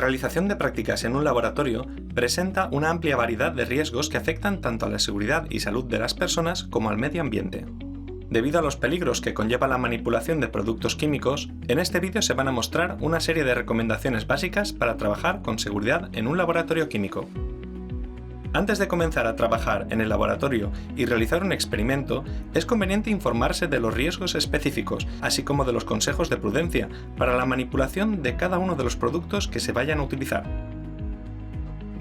realización de prácticas en un laboratorio presenta una amplia variedad de riesgos que afectan tanto a la seguridad y salud de las personas como al medio ambiente. Debido a los peligros que conlleva la manipulación de productos químicos, en este vídeo se van a mostrar una serie de recomendaciones básicas para trabajar con seguridad en un laboratorio químico. Antes de comenzar a trabajar en el laboratorio y realizar un experimento, es conveniente informarse de los riesgos específicos, así como de los consejos de prudencia para la manipulación de cada uno de los productos que se vayan a utilizar.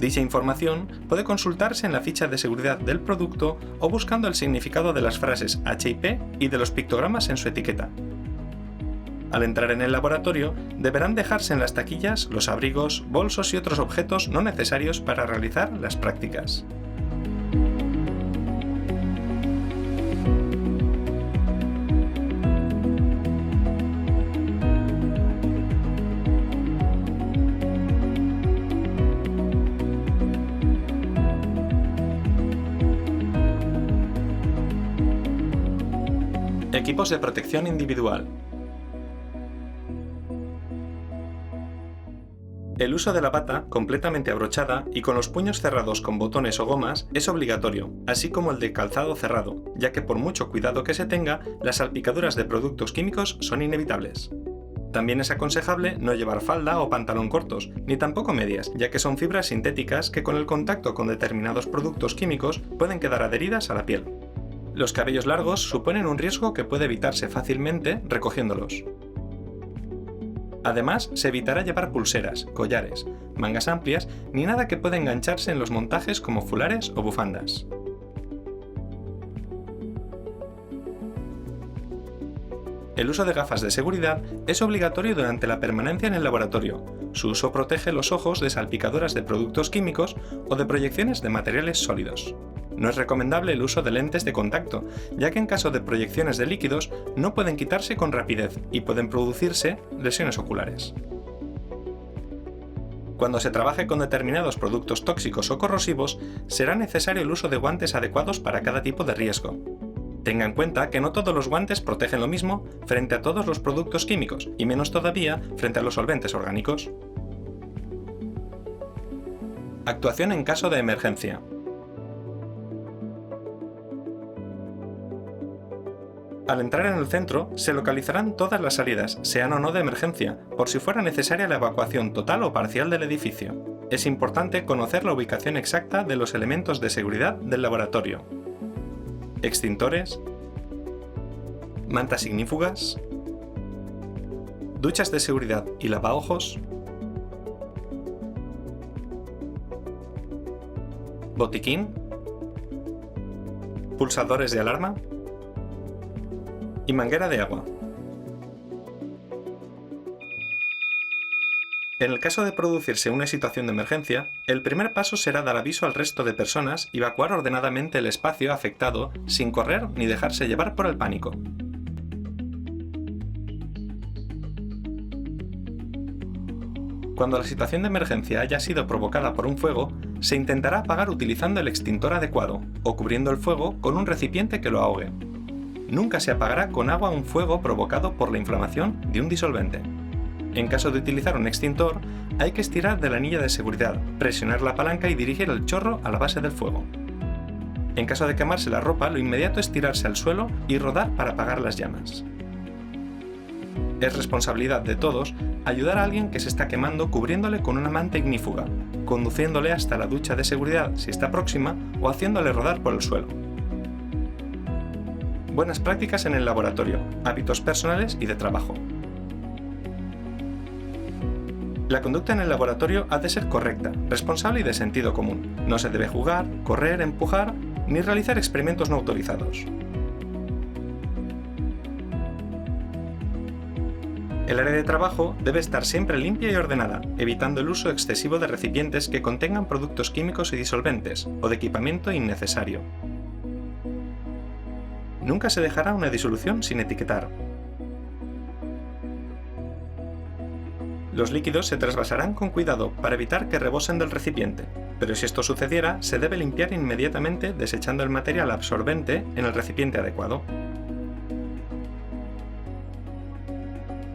Dicha información puede consultarse en la ficha de seguridad del producto o buscando el significado de las frases HIP y de los pictogramas en su etiqueta. Al entrar en el laboratorio, deberán dejarse en las taquillas los abrigos, bolsos y otros objetos no necesarios para realizar las prácticas. Equipos de protección individual. El uso de la bata completamente abrochada y con los puños cerrados con botones o gomas es obligatorio, así como el de calzado cerrado, ya que por mucho cuidado que se tenga, las salpicaduras de productos químicos son inevitables. También es aconsejable no llevar falda o pantalón cortos, ni tampoco medias, ya que son fibras sintéticas que con el contacto con determinados productos químicos pueden quedar adheridas a la piel. Los cabellos largos suponen un riesgo que puede evitarse fácilmente recogiéndolos. Además, se evitará llevar pulseras, collares, mangas amplias ni nada que pueda engancharse en los montajes como fulares o bufandas. El uso de gafas de seguridad es obligatorio durante la permanencia en el laboratorio. Su uso protege los ojos de salpicaduras de productos químicos o de proyecciones de materiales sólidos. No es recomendable el uso de lentes de contacto, ya que en caso de proyecciones de líquidos no pueden quitarse con rapidez y pueden producirse lesiones oculares. Cuando se trabaje con determinados productos tóxicos o corrosivos, será necesario el uso de guantes adecuados para cada tipo de riesgo. Tenga en cuenta que no todos los guantes protegen lo mismo frente a todos los productos químicos, y menos todavía frente a los solventes orgánicos. Actuación en caso de emergencia. Al entrar en el centro, se localizarán todas las salidas, sean o no de emergencia, por si fuera necesaria la evacuación total o parcial del edificio. Es importante conocer la ubicación exacta de los elementos de seguridad del laboratorio. Extintores, mantas ignífugas, duchas de seguridad y lavaojos, botiquín, pulsadores de alarma y manguera de agua. En el caso de producirse una situación de emergencia, el primer paso será dar aviso al resto de personas y evacuar ordenadamente el espacio afectado sin correr ni dejarse llevar por el pánico. Cuando la situación de emergencia haya sido provocada por un fuego, se intentará apagar utilizando el extintor adecuado o cubriendo el fuego con un recipiente que lo ahogue. Nunca se apagará con agua un fuego provocado por la inflamación de un disolvente. En caso de utilizar un extintor, hay que estirar de la anilla de seguridad, presionar la palanca y dirigir el chorro a la base del fuego. En caso de quemarse la ropa, lo inmediato es tirarse al suelo y rodar para apagar las llamas. Es responsabilidad de todos ayudar a alguien que se está quemando cubriéndole con una manta ignífuga, conduciéndole hasta la ducha de seguridad si está próxima o haciéndole rodar por el suelo. Buenas prácticas en el laboratorio, hábitos personales y de trabajo. La conducta en el laboratorio ha de ser correcta, responsable y de sentido común. No se debe jugar, correr, empujar, ni realizar experimentos no autorizados. El área de trabajo debe estar siempre limpia y ordenada, evitando el uso excesivo de recipientes que contengan productos químicos y disolventes, o de equipamiento innecesario. Nunca se dejará una disolución sin etiquetar. Los líquidos se trasvasarán con cuidado para evitar que rebosen del recipiente, pero si esto sucediera, se debe limpiar inmediatamente desechando el material absorbente en el recipiente adecuado.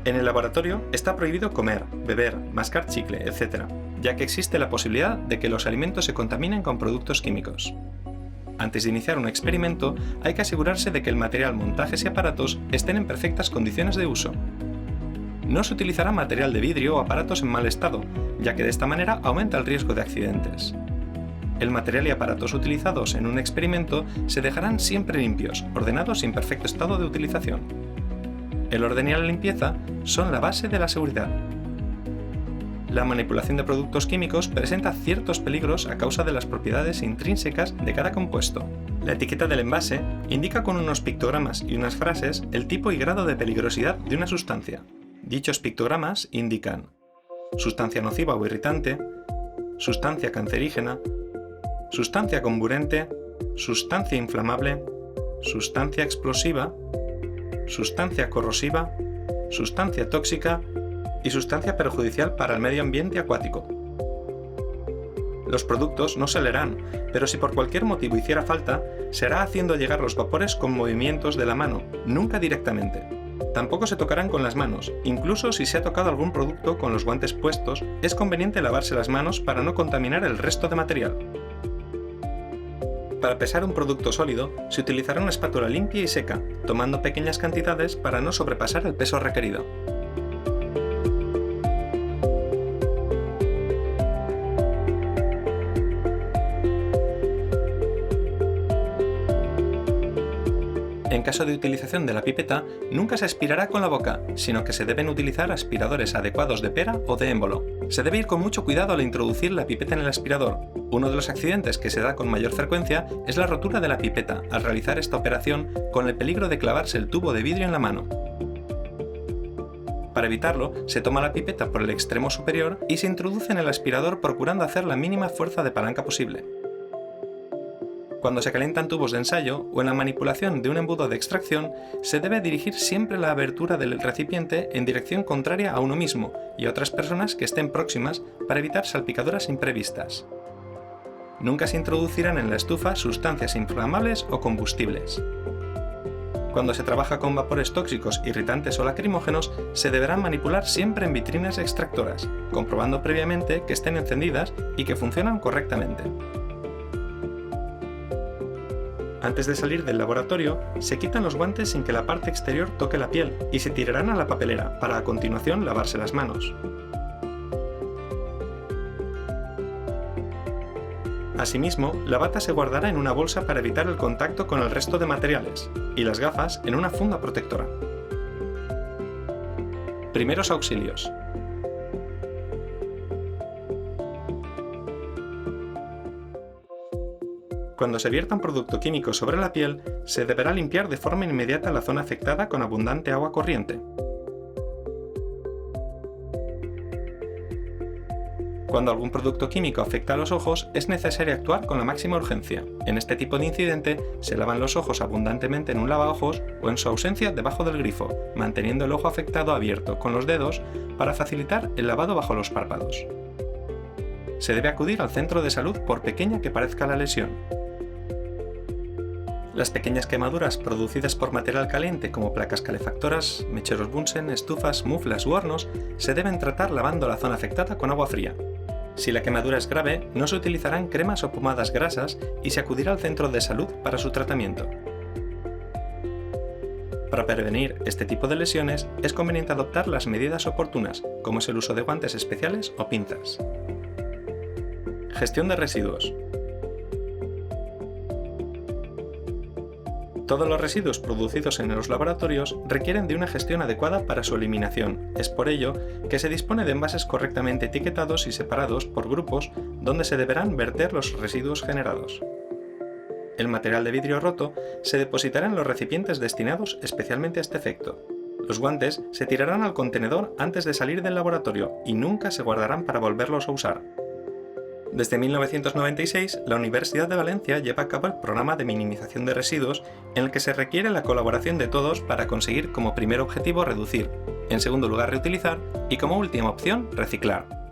En el laboratorio está prohibido comer, beber, mascar chicle, etc. ya que existe la posibilidad de que los alimentos se contaminen con productos químicos. Antes de iniciar un experimento, hay que asegurarse de que el material, montajes y aparatos estén en perfectas condiciones de uso. No se utilizará material de vidrio o aparatos en mal estado, ya que de esta manera aumenta el riesgo de accidentes. El material y aparatos utilizados en un experimento se dejarán siempre limpios, ordenados y en perfecto estado de utilización. El orden y la limpieza son la base de la seguridad. La manipulación de productos químicos presenta ciertos peligros a causa de las propiedades intrínsecas de cada compuesto. La etiqueta del envase indica con unos pictogramas y unas frases el tipo y grado de peligrosidad de una sustancia. Dichos pictogramas indican sustancia nociva o irritante, sustancia cancerígena, sustancia comburente, sustancia inflamable, sustancia explosiva, sustancia corrosiva, sustancia tóxica y sustancia perjudicial para el medio ambiente acuático. Los productos no se leerán, pero si por cualquier motivo hiciera falta, se hará haciendo llegar los vapores con movimientos de la mano, nunca directamente. Tampoco se tocarán con las manos, incluso si se ha tocado algún producto con los guantes puestos, es conveniente lavarse las manos para no contaminar el resto de material. Para pesar un producto sólido, se utilizará una espátula limpia y seca, tomando pequeñas cantidades para no sobrepasar el peso requerido. En caso de utilización de la pipeta, nunca se aspirará con la boca, sino que se deben utilizar aspiradores adecuados de pera o de émbolo. Se debe ir con mucho cuidado al introducir la pipeta en el aspirador. Uno de los accidentes que se da con mayor frecuencia es la rotura de la pipeta al realizar esta operación, con el peligro de clavarse el tubo de vidrio en la mano. Para evitarlo, se toma la pipeta por el extremo superior y se introduce en el aspirador procurando hacer la mínima fuerza de palanca posible. Cuando se calientan tubos de ensayo o en la manipulación de un embudo de extracción, se debe dirigir siempre la abertura del recipiente en dirección contraria a uno mismo y a otras personas que estén próximas para evitar salpicaduras imprevistas. Nunca se introducirán en la estufa sustancias inflamables o combustibles. Cuando se trabaja con vapores tóxicos, irritantes o lacrimógenos, se deberán manipular siempre en vitrinas extractoras, comprobando previamente que estén encendidas y que funcionan correctamente. Antes de salir del laboratorio, se quitan los guantes sin que la parte exterior toque la piel y se tirarán a la papelera para a continuación lavarse las manos. Asimismo, la bata se guardará en una bolsa para evitar el contacto con el resto de materiales y las gafas en una funda protectora. Primeros auxilios. Cuando se vierta un producto químico sobre la piel, se deberá limpiar de forma inmediata la zona afectada con abundante agua corriente. Cuando algún producto químico afecta a los ojos, es necesario actuar con la máxima urgencia. En este tipo de incidente, se lavan los ojos abundantemente en un lavaojos o en su ausencia debajo del grifo, manteniendo el ojo afectado abierto con los dedos para facilitar el lavado bajo los párpados. Se debe acudir al centro de salud por pequeña que parezca la lesión. Las pequeñas quemaduras producidas por material caliente como placas calefactoras, mecheros Bunsen, estufas, muflas u hornos se deben tratar lavando la zona afectada con agua fría. Si la quemadura es grave, no se utilizarán cremas o pomadas grasas y se acudirá al centro de salud para su tratamiento. Para prevenir este tipo de lesiones, es conveniente adoptar las medidas oportunas, como es el uso de guantes especiales o pinzas. Gestión de residuos. Todos los residuos producidos en los laboratorios requieren de una gestión adecuada para su eliminación. Es por ello que se dispone de envases correctamente etiquetados y separados por grupos donde se deberán verter los residuos generados. El material de vidrio roto se depositará en los recipientes destinados especialmente a este efecto. Los guantes se tirarán al contenedor antes de salir del laboratorio y nunca se guardarán para volverlos a usar. Desde 1996, la Universidad de Valencia lleva a cabo el programa de minimización de residuos, en el que se requiere la colaboración de todos para conseguir como primer objetivo reducir, en segundo lugar reutilizar y como última opción reciclar.